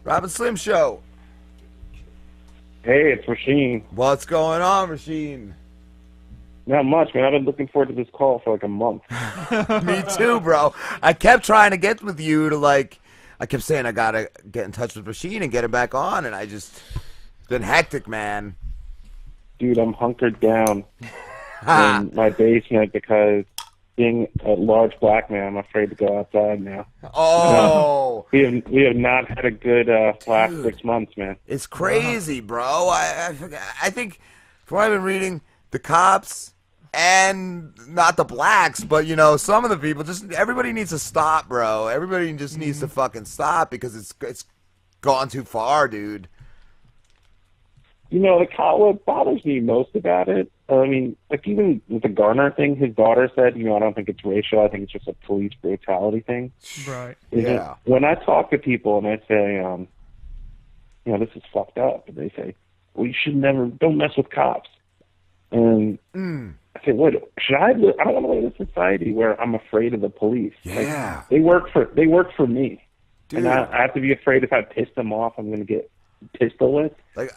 Robin Slim Show. Hey, it's Rasheen. What's going on, Rasheen? Not much, man. I've been looking forward to this call for like a month. Me too, bro. I kept trying to get with you to like. I kept saying I gotta get in touch with Rasheen and get him back on, and it's been hectic, man. Dude, I'm hunkered down in my basement because being a large black man, I'm afraid to go outside now. Oh, we have not had a good last 6 months, man. It's crazy, bro. I think from what I've been reading, the cops and not the blacks, but you know, some of the people, just everybody needs to stop, bro. Everybody just needs to fucking stop because it's gone too far, dude. You know, what bothers me most about it, I mean, like even with the Garner thing, his daughter said, you know, I don't think it's racial. I think it's just a police brutality thing. Right. Yeah. When I talk to people and I say, you know, this is fucked up, and they say, well, you should don't mess with cops. And I say, wait, I don't want to live in a society where I'm afraid of the police. Yeah. Like, they work for me. Dude. And I have to be afraid if I piss them off, I'm going to get pistol whipped. Like,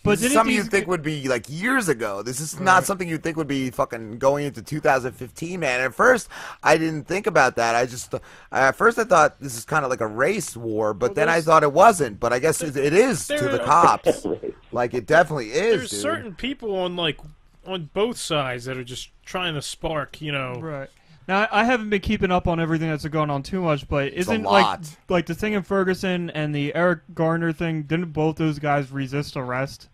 But this is something you think would be like years ago. This is not something you think would be fucking going into 2015, man. At first, I didn't think about that. At first I thought this is kind of like a race war, but then I thought it wasn't. But I guess it is to the cops. Like it definitely is. There's dude. certain people on both sides that are just trying to spark, you know. Right. Now, I haven't been keeping up on everything that's going on too much, but isn't like the thing in Ferguson and the Eric Garner thing, didn't both those guys resist arrest?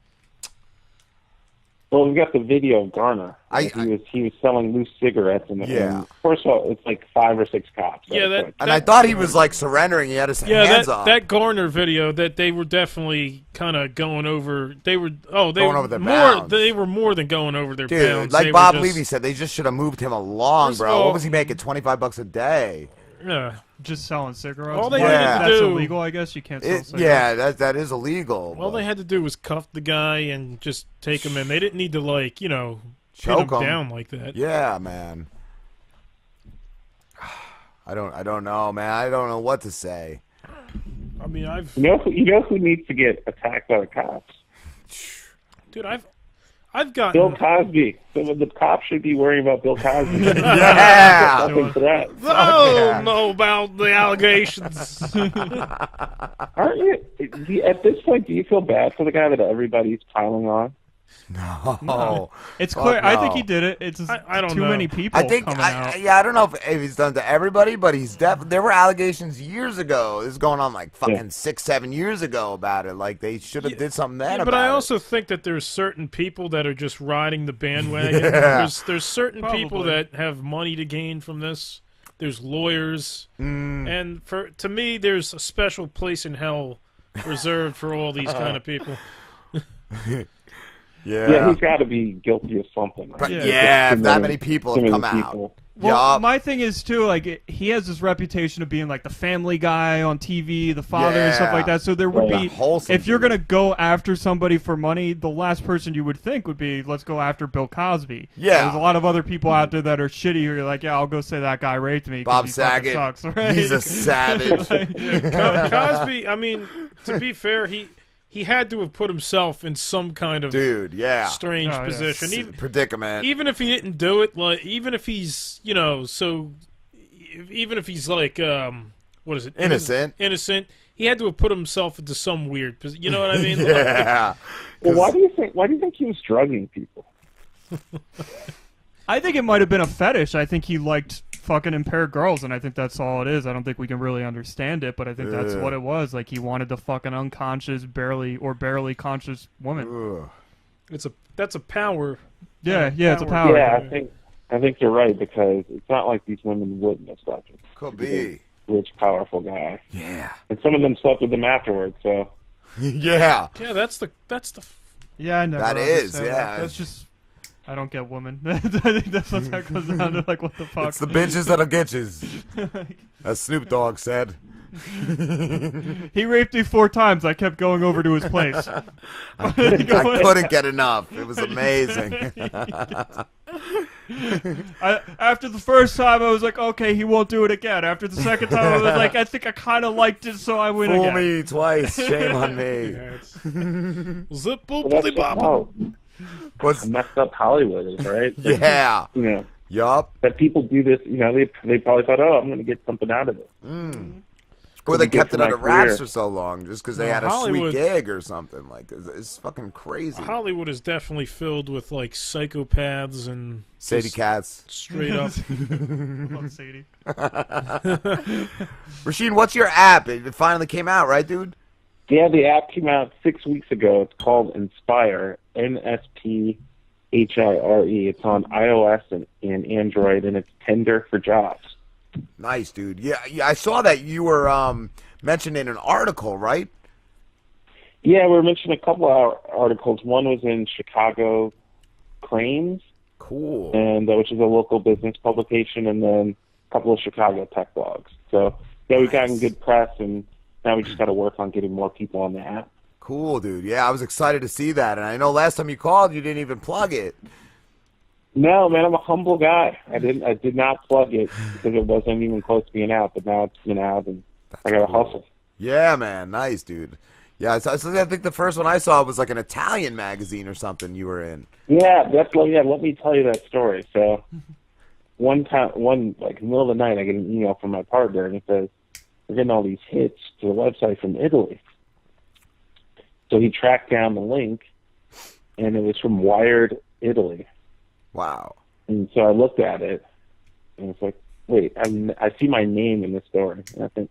Well, we got the video of Garner. He was selling loose cigarettes, and first of all, it's like 5 or 6 cops. Yeah, and I thought he was like surrendering. He had his hands up. That Garner video, that they were definitely kind of going over. They were going over their bounds. They were more than going over their bounds. Like Bob Levy said, they just should have moved him along, bro. What was he making? $25 a day. Yeah. Just selling cigarettes. All they had to That's do, illegal, I guess. You can't sell cigarettes. Yeah, that is illegal. All they had to do was cuff the guy and just take him in. They didn't need to, like, you know, choke him down like that. Yeah, man. I don't know, man. I don't know what to say. I mean, you know who needs to get attacked by the cops? Dude, I've gotten Bill Cosby. So the cops should be worrying about Bill Cosby. Yeah. Nothing for that. Oh, know about the allegations. Aren't you? At this point, do you feel bad for the guy that everybody's piling on? No. It's clear. No. I think he did it. It's just I don't too know. many people I think, coming out. I don't know if he's done to everybody, but he's there were allegations years ago. This is going on like fucking 6-7 years ago about it. Like they should have did something then about it. But I also think that there's certain people that are just riding the bandwagon. There's certain people that have money to gain from this. There's lawyers, and to me, there's a special place in hell reserved for all these kind of people. Yeah, he's got to be guilty of something. Right? If that many people have come out. Well, my thing is, too, like, he has this reputation of being, like, the family guy on TV, the father and stuff like that, so there would be, if you're going to go after somebody for money, the last person you would think would be, let's go after Bill Cosby. Yeah. There's a lot of other people out there that are shitty who are like, yeah, I'll go say that guy raped me. Bob he Saget. sucks, right? He's a savage. Cosby, I mean, to be fair, he had to have put himself in some kind of strange position, predicament. Even if he didn't do it, like even if he's even if he's like what is it, innocent, he had to have put himself into some weird position. You know what I mean? Yeah. Well, why do you think he was drugging people? I think it might have been a fetish. I think he liked fucking impaired girls, and I think that's all it is. I don't think we can really understand it, but I think that's what it was. Like, he wanted the fucking unconscious, barely conscious woman. That's a power. Yeah, it's a power. Yeah, I think you're right, because it's not like these women wouldn't have slept with him. Could be. Rich, powerful guy. Yeah. And some of them slept with him afterwards, so. Yeah. Yeah, that's the. Yeah, I know. That is, That's just. I don't get women. I think that's what that comes down to. Like, what the fuck? It's the bitches that'll get you, as Snoop Dogg said. He raped me 4 times. I kept going over to his place. I couldn't get enough. It was amazing. After the first time, I was like, okay, he won't do it again. After the second time, I was like, I think I kind of liked it, so I win Fool again. me twice, shame on me. Zip boop Well, boop that's bop. What's messed up Hollywood is, right? Like, yeah? You know, Yup. that people do this. You know, they probably thought, oh, I'm going to get something out of it. Or they Good kept for it my under wraps career. for so long just because they No, had a Hollywood- sweet gig or something. Like, it's fucking crazy. Hollywood is definitely filled with like psychopaths and Sadie just Cats. straight up. Love Sadie. Rasheen, what's your app? It finally came out, right, dude? Yeah, the app came out 6 weeks ago. It's called nsphire, NSPHIRE. It's on iOS and Android, and it's Tinder for jobs. Nice, dude. Yeah, I saw that you were mentioned in an article, right? Yeah, we mentioned a couple of articles. One was in Chicago Cranes, Cool. and which is a local business publication, and then a couple of Chicago tech blogs. So yeah, we've gotten good press, and now we just got to work on getting more people on the app. Cool, dude. Yeah, I was excited to see that. And I know last time you called, you didn't even plug it. No, man, I'm a humble guy. I did not plug it because it wasn't even close to being out, but now it's been out, and I got to hustle. Yeah, man. Nice, dude. Yeah, I think the first one I saw was like an Italian magazine or something you were in. Yeah, let me tell you that story. So one like middle of the night, I get an email from my partner, and it says, we're getting all these hits to the website from Italy. So he tracked down the link, and it was from Wired Italy. Wow. And so I looked at it, and it's like, wait, I see my name in this story. And I think,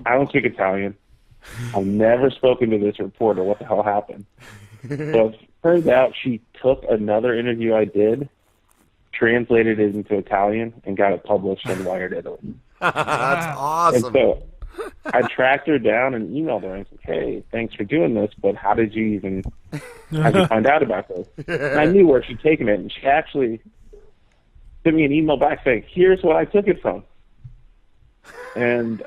I don't speak Italian. I've never spoken to this reporter. What the hell happened? So it turns out she took another interview I did, translated it into Italian, and got it published in Wired Italy. That's awesome. And so I tracked her down and emailed her. And I said, hey, thanks for doing this, but how'd you find out about this? And I knew where she'd taken it, and she actually sent me an email back saying, here's what I took it from. And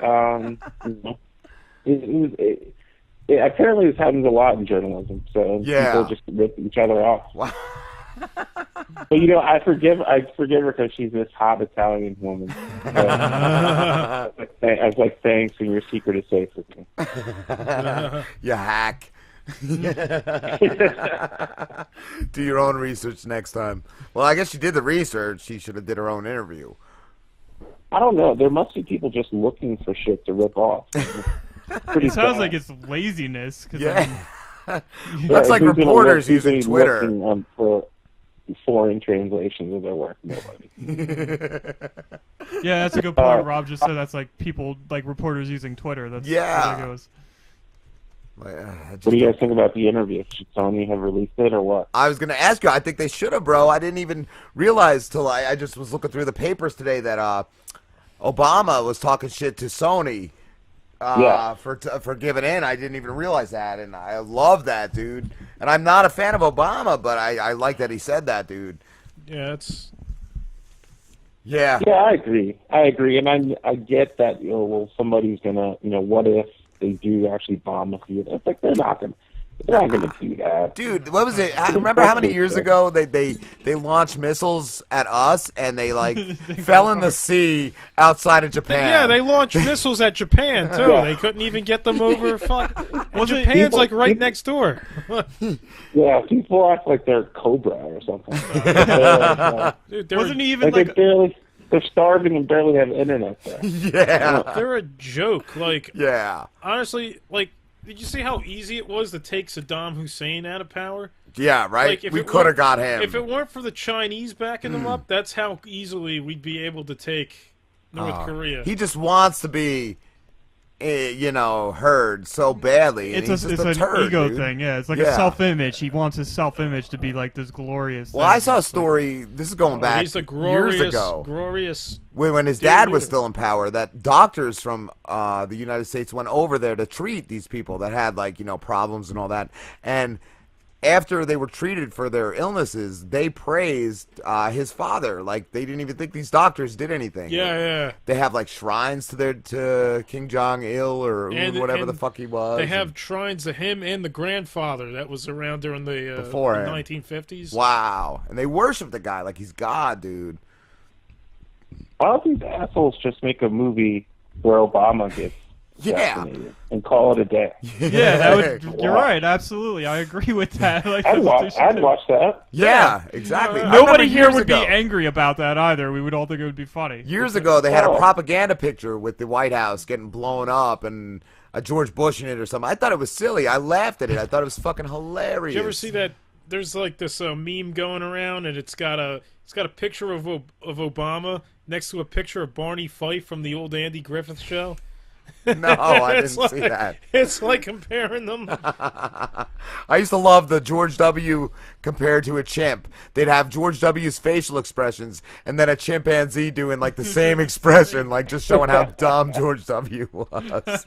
apparently this happens a lot in journalism, so people just rip each other off. Wow. But I forgive her because she's this hot Italian woman. So, I was like, thanks, and your secret is safe with me. You hack. Do your own research next time. Well, I guess she did the research. She should have did her own interview. I don't know. There must be people just looking for shit to rip off. It sounds like it's laziness. Yeah. That's like reporters using Twitter. For foreign translations of their work. Nobody. Yeah, that's a good point. Rob just said that's like people, like reporters using Twitter. That's how it goes. What do you guys think about the interview? Should Sony have released it or what? I was going to ask you. I think they should have, bro. I didn't even realize till I just was looking through the papers today that Obama was talking shit to Sony for giving in. I didn't even realize that, and I love that, dude. And I'm not a fan of Obama, but I like that he said that, dude. Yeah, it's... Yeah. Yeah, I agree, and I get that. Well, somebody's gonna, what if they do actually bomb a theater? It's like they're not gonna do that, dude. What was it? Remember how many years ago they launched missiles at us and they fell in the sea outside of Japan? Yeah, they launched missiles at Japan too. Yeah. They couldn't even get them over. Well, Japan's like right next door. Yeah, people act like they're Cobra or something. Dude, wasn't he even they're starving and barely have internet there. Yeah, they're a joke. Yeah, honestly, did you see how easy it was to take Saddam Hussein out of power? Yeah, right. We could have got him. If it weren't for the Chinese backing them up, that's how easily we'd be able to take North Korea. He just wants to be, heard so badly. It's an ego dude. thing. Yeah, it's like a self-image. He wants his self-image to be like this glorious. Well, I saw a story. This is going back years ago. Glorious. When his dad was still in power, that doctors from the United States went over there to treat these people that had problems and all that. And after they were treated for their illnesses, they praised his father. Like, they didn't even think these doctors did anything. Yeah. They have like shrines to King Jong-il or whatever the fuck he was. They have shrines to him and the grandfather that was around during the 1950s. Wow. And they worship the guy like he's God, dude. Why don't these assholes just make a movie where Obama gets assassinated and call it a day? Yeah, that would. You're right. Absolutely, I agree with that. Like, I'd watch that. Yeah, exactly. Nobody here would be angry about that either. We would all think it would be funny. Years ago, they had a propaganda picture with the White House getting blown up and a George Bush in it or something. I thought it was silly. I laughed at it. I thought it was fucking hilarious. Did you ever see that? There's like this meme going around, and it's got a picture of Obama next to a picture of Barney Fife from the old Andy Griffith Show. No, I didn't see that. It's like comparing them. I used to love the George W. compared to a chimp. They'd have George W.'s facial expressions and then a chimpanzee doing like the same expression, like just showing how dumb George W. was.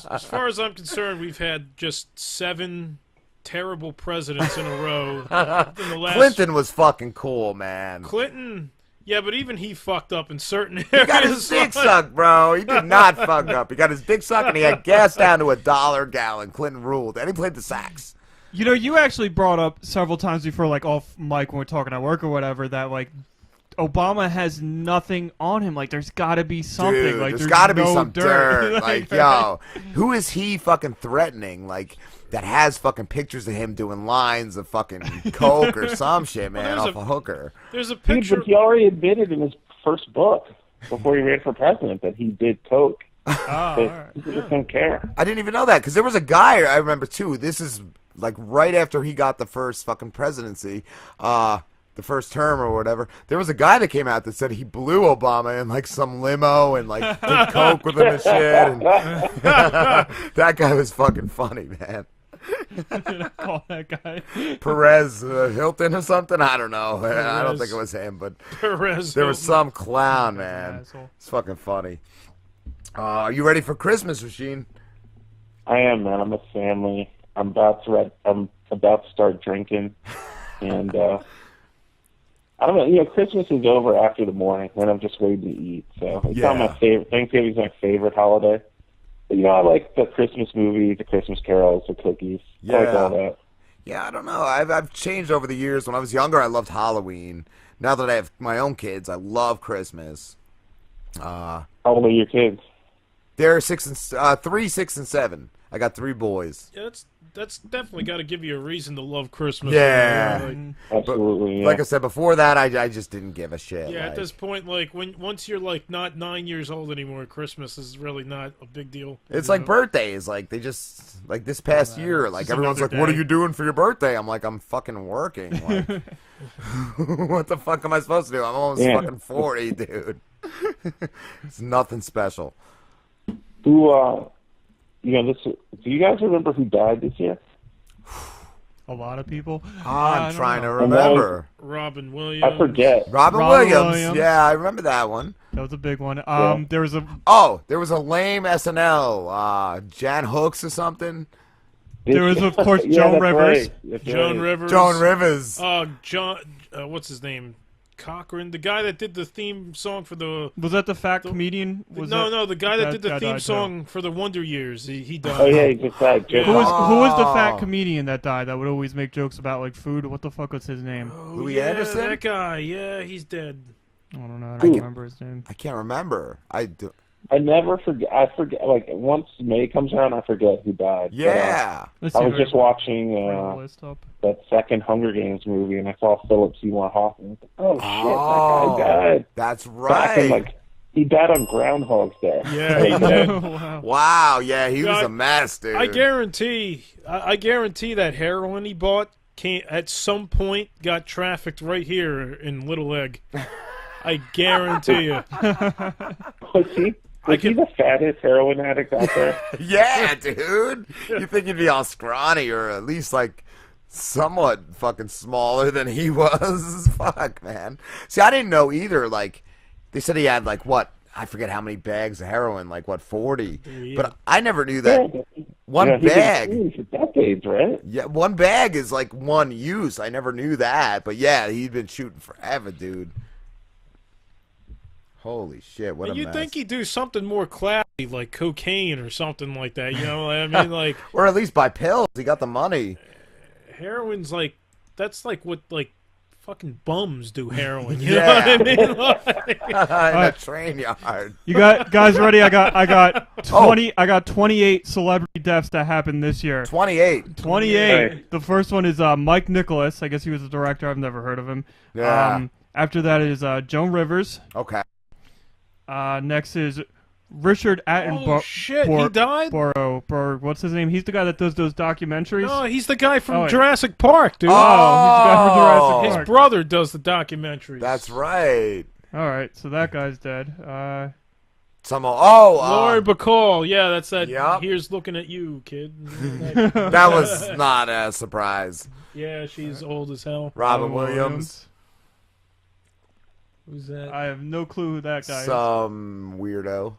As far as I'm concerned, we've had just 7 terrible presidents in a row. Clinton was fucking cool, man. Clinton, yeah, but even he fucked up in certain areas. He got his dick sucked, bro. He did not fuck up. He got his dick sucked, and he had gas down to $1 a gallon. Clinton ruled, and he played the sax. You know, you actually brought up several times before, like off mic when we're talking at work or whatever, that like Obama has nothing on him. Like, there's got to be something. Dude, like, there's got to be no some dirt. Like, yo, who is he fucking threatening? Like, that has fucking pictures of him doing lines of fucking coke or some shit, man, off a hooker. There's a picture. But he already admitted in his first book before he ran for president that he did coke. Right. People just don't care. I didn't even know that because there was a guy I remember too. This is like right after he got the first fucking presidency, the first term or whatever. There was a guy that came out that said he blew Obama in like some limo and like did coke with him and shit. And that guy was fucking funny, man. Call that guy Perez Hilton or something. I don't know. I don't think it was him, but Perez there was some clown, man. It's fucking funny. Are you ready for Christmas, Rasheen? I am, man. I'm a family. I'm about to start drinking, and I don't know. You know, Christmas is over after the morning, and I'm just waiting to eat. So it's not my favorite. Thanksgiving's my favorite holiday. But, you know, I like the Christmas movies, the Christmas carols, the cookies. Yeah. I like all that. Yeah, I don't know. I've changed over the years. When I was younger, I loved Halloween. Now that I have my own kids, I love Christmas. How old are your kids? They're 3, 6, and 7. I got 3 boys. Yeah, that's definitely got to give you a reason to love Christmas. Yeah, Absolutely. Yeah. Like I said before that, I just didn't give a shit. Yeah, at this point, like once you're like not 9 years old anymore, Christmas is really not a big deal. It's like birthdays. Like they just like this past year, like everyone's like, "What are you doing for your birthday?" I'm like, "I'm fucking working." Like, what the fuck am I supposed to do? I'm almost fucking 40, dude. It's nothing special. You know, do you guys remember who died this year? A lot of people. I'm trying to remember. Robin Williams. I forget. Robin Williams. Yeah, I remember that one. That was a big one. There was a lame SNL. Jan Hooks or something. There was, of course, Joan Rivers. Right. Joan Rivers. Joan Rivers. What's his name? Cochran, the guy that did the theme song for the... Was that the fat comedian? No, the guy that did the theme song for the Wonder Years. He died. Oh, yeah, he just died. Who was the fat comedian that died that would always make jokes about, like, food? What the fuck was his name? Louis Anderson? That guy. Yeah, he's dead. I don't know. I don't remember his name. I can't remember. I never forget. I forget. Like, once May comes around, I forget who died. Yeah. But, I was just watching that second Hunger Games movie, and I saw Philip Seymour Hoffman. Oh, shit, that guy died. That's right. He died on Groundhog's Day. Yeah, he did. Wow, yeah, he was a mess, dude. I guarantee that heroin he bought at some point got trafficked right here in Little Egg. I guarantee you. Was he the fattest heroin addict out there? Yeah, dude. You think he'd be all scrawny or at least, like, somewhat fucking smaller than he was? Fuck, man. See, I didn't know either. Like, they said he had, like, what? I forget how many bags of heroin, like, what, 40? Yeah. But I never knew that One bag. He's been for decades, right? Yeah, one bag is like one use. I never knew that, but yeah, he'd been shooting forever, dude. Holy shit! What a mess. You'd think he'd do something more classy, like cocaine or something like that. You know what I mean? Like, or at least buy pills. He got the money. Heroin's like that's like what like fucking bums do heroin. You know what I mean? Like, in a train yard. You guys ready? I got 20. I got 28 celebrity deaths that happened this year. 28. 28. Right. The first one is Mike Nicholas. I guess he was a director. I've never heard of him. Yeah. After that is Joan Rivers. Okay. Next is Richard Attenborough. oh shit, he died. What's his name? He's the guy that does those documentaries. No, he's the guy from Oh, yeah. Jurassic Park, dude. Oh, he's the guy from Jurassic His Park. brother does the documentaries. That's right. All right, so that guy's dead. Lori Bacall. Yeah, that's that. Yep. Here's looking at you, kid. That was not a surprise. Yeah, she's old as hell. Robin Williams. Who's that? I have no clue who that guy is. Some weirdo.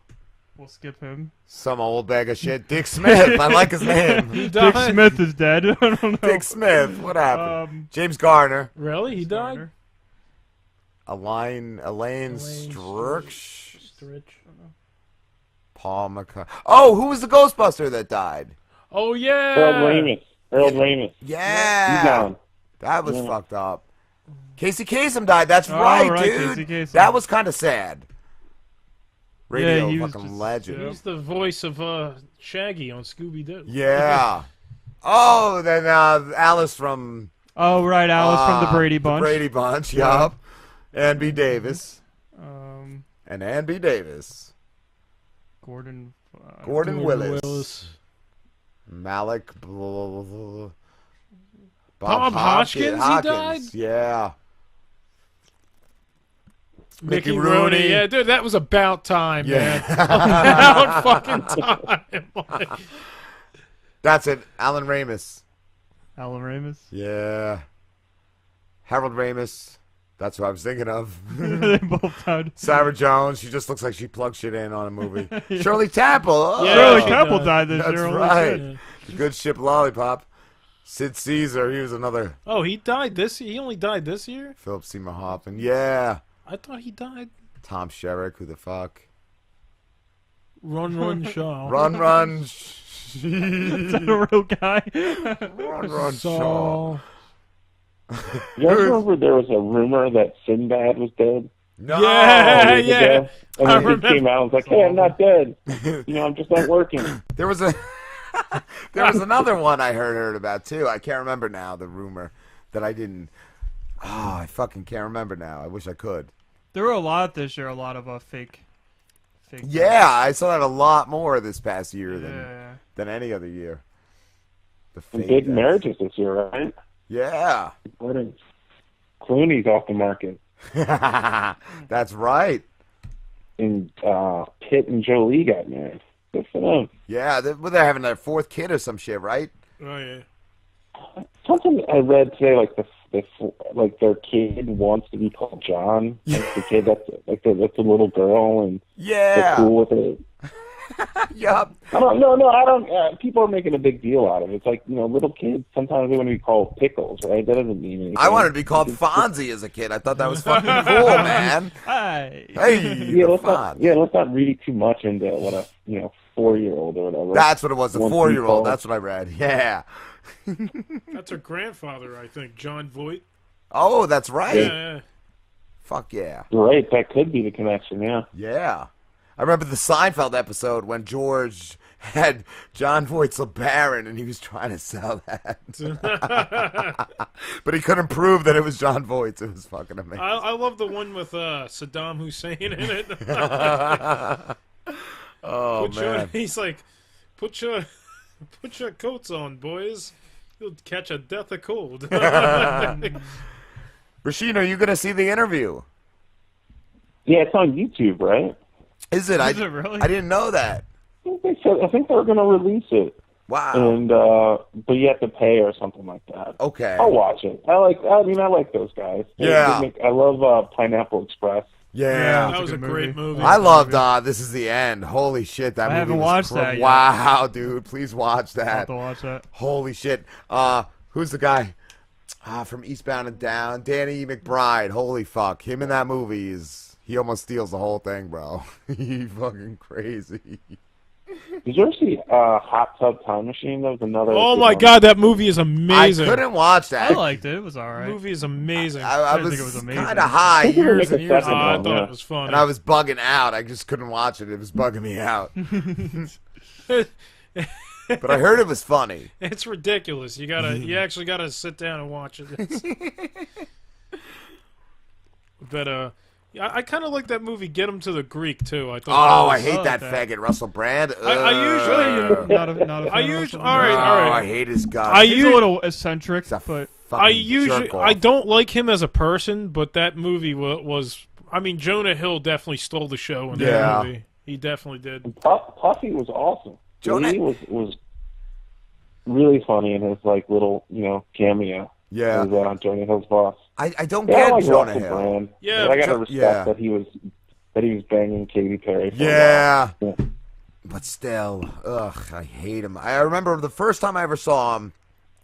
We'll skip him. Some old bag of shit. Dick Smith. I like his name. He Dick died. Smith is dead. I don't know. Dick Smith. What happened? James Garner. Really? He died? Elaine Sturck. Stritch. Paul McCartney. Oh, who was the Ghostbuster that died? Oh yeah. Harold Ramis. Yeah. He's gone. That was fucked up. Casey Kasem died. That's right, dude. Casey Kasem. That was kind of sad. Radio he was fucking just- legend. He's the voice of Shaggy on Scooby Doo. Yeah. Oh, then Alice from Oh, right, Alice from the Brady Bunch. The Brady Bunch, yup. Ann B. Davis. Um, Ann B. Davis. Gordon Gordon Willis. Malik. Bob Hoskins, he died? Yeah. Mickey Mickey Rooney. Rooney. Yeah, dude, that was about time, Yeah. man. About fucking time. Like, That's it. Alan Ramis. Alan Ramis. Yeah. Harold Ramis. That's what I was thinking of. They both died. Sarah Jones. She just looks like she plugged shit in on a movie. Shirley Temple. Oh, Yeah, Shirley she Temple died. died this That's year. holy right. shit. The Good Ship Lollipop. Sid Caesar. He was another. oh, he died this year? He only died this year? Philip Seymour Hoffman. Yeah. I thought he died. Tom Sherrick. Who the fuck? Run, Shaw. Run. Is that a real guy? Run, Shaw. Saul. You guys remember there was a rumor that Sinbad was dead? No. Yeah, Years yeah. ago? And I then he remember. came out and was like, hey, I'm not dead. You know, I'm just not working. There was a there was another one I heard about too. I can't remember now the rumor that I didn't. Oh, I fucking can't remember now. I wish I could. There were a lot this year. A lot of fake. Yeah, I saw that a lot more this past year Yeah. than any other year. The And fake big deaths. marriages this year, right? Yeah. Clooney's off the market. That's right. And Pitt and Jolie got married. Good for them. Yeah, they're having their fourth kid or some shit, right? Oh, yeah. Something I read today, like their kid wants to be called John. Like the kid that's a little girl, and they're Yeah. cool with it. Yup. I don't. People are making a big deal out of it. It's like, you know, little kids sometimes they want to be called pickles, right? That doesn't mean anything. I wanted to be called Fonzie as a kid. I thought that was fucking cool, man. Hi. Hey, Yeah, the let's not read too much into what a 4-year-old or whatever. That's what it was. The Wants to be 4-year-old. called. That's what I read. Yeah. That's her grandfather, I think, John Voight. Oh, that's right. Yeah. Fuck yeah. Right, that could be the connection. Yeah. Yeah. I remember the Seinfeld episode when George had John Voight's LeBaron and he was trying to sell that. But he couldn't prove that it was John Voight's. It was fucking amazing. I love the one with Saddam Hussein in it. Oh, man. He's like, put your coats on, boys. You'll catch a death of cold. Rasheen, are you going to see the interview? Yeah, it's on YouTube, right? Is it? Is it really? I didn't know that. I think they're going to release it, Wow. and but you have to pay or something like that. Okay. I'll watch it. I like those guys. Yeah. I love Pineapple Express. Yeah. That was a great movie. I loved This Is the End. Holy shit, that movie haven't was watched that yet. Wow, dude, please watch that. I'll have to watch that. Holy shit. Who's the guy from Eastbound and Down? Danny McBride. Holy fuck. Him in that movie he almost steals the whole thing, bro. He fucking crazy. Did you ever see Hot Tub Time Machine? That was another. Oh my god, that movie is amazing. I couldn't watch that. I liked it. It was alright. The movie is amazing. I think it was amazing. kind of high years and years ago. I thought it was funny. And I was bugging out. I just couldn't watch it. It was bugging me out. But I heard it was funny. It's ridiculous. You actually gotta sit down and watch it. But I kind of like that movie. Get Him to the Greek too. I thought. Oh, I hate that faggot, Russell Brand. I usually not a fan of all right. I hate his guy. He's a little eccentric, but I don't like him as a person, but that movie was. I mean, Jonah Hill definitely stole the show in that movie. He definitely did. Puffy was awesome. He was really funny in his like little cameo. Yeah, as Jonah Hill's boss. I don't get like Jonah Russell Hill. Brand, yeah, but I gotta respect that he was banging Katy Perry. For a while. But still, I hate him. I remember the first time I ever saw him.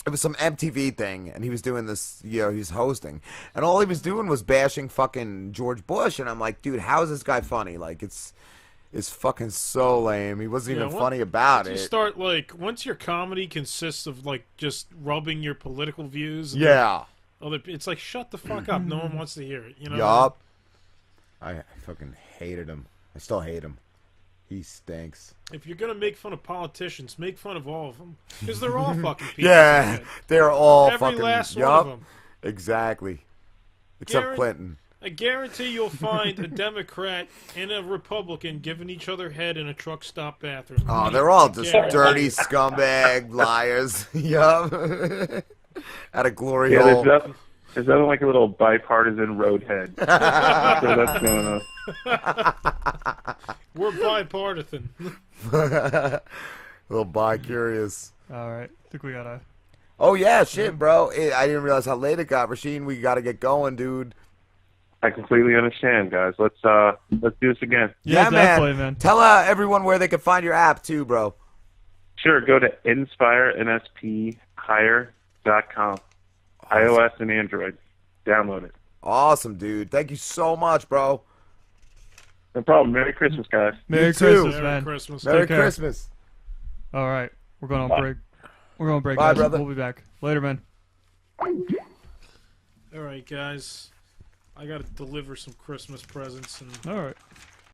It was some MTV thing, and he was doing this, he's hosting. And all he was doing was bashing fucking George Bush, and I'm like, dude, how is this guy funny? Like, it's fucking so lame. He wasn't even funny about it. You start, once your comedy consists of, just rubbing your political views. It's like, shut the fuck up. No one wants to hear it, Yup. I fucking hated him. I still hate him. He stinks. If you're going to make fun of politicians, make fun of all of them. Because they're all fucking people. Yeah, they're all Every fucking... last one of them. Exactly. Except Clinton. I guarantee you'll find a Democrat and a Republican giving each other head in a truck stop bathroom. Oh, they're all just dirty scumbag liars. Yup. At a glory hole. There's nothing like a little bipartisan roadhead. So that's going on. We're bipartisan. A little bi-curious. Alright, I think we gotta... Oh, yeah, shit, bro. I didn't realize how late it got. Rasheen, we gotta get going, dude. I completely understand, guys. Let's do this again. Yeah, definitely, man. Tell everyone where they can find your app, too, bro. Sure, go to nsphire, nsphire.com. iOS and Android. Download it. Awesome, dude. Thank you so much, bro. No problem. Merry Christmas, guys. Merry Christmas, man. Merry Christmas. All right. We're going on break. We're going on break, Bye, guys. brother. We'll be back. Later, man. All right, guys. I got to deliver some Christmas presents. And all right.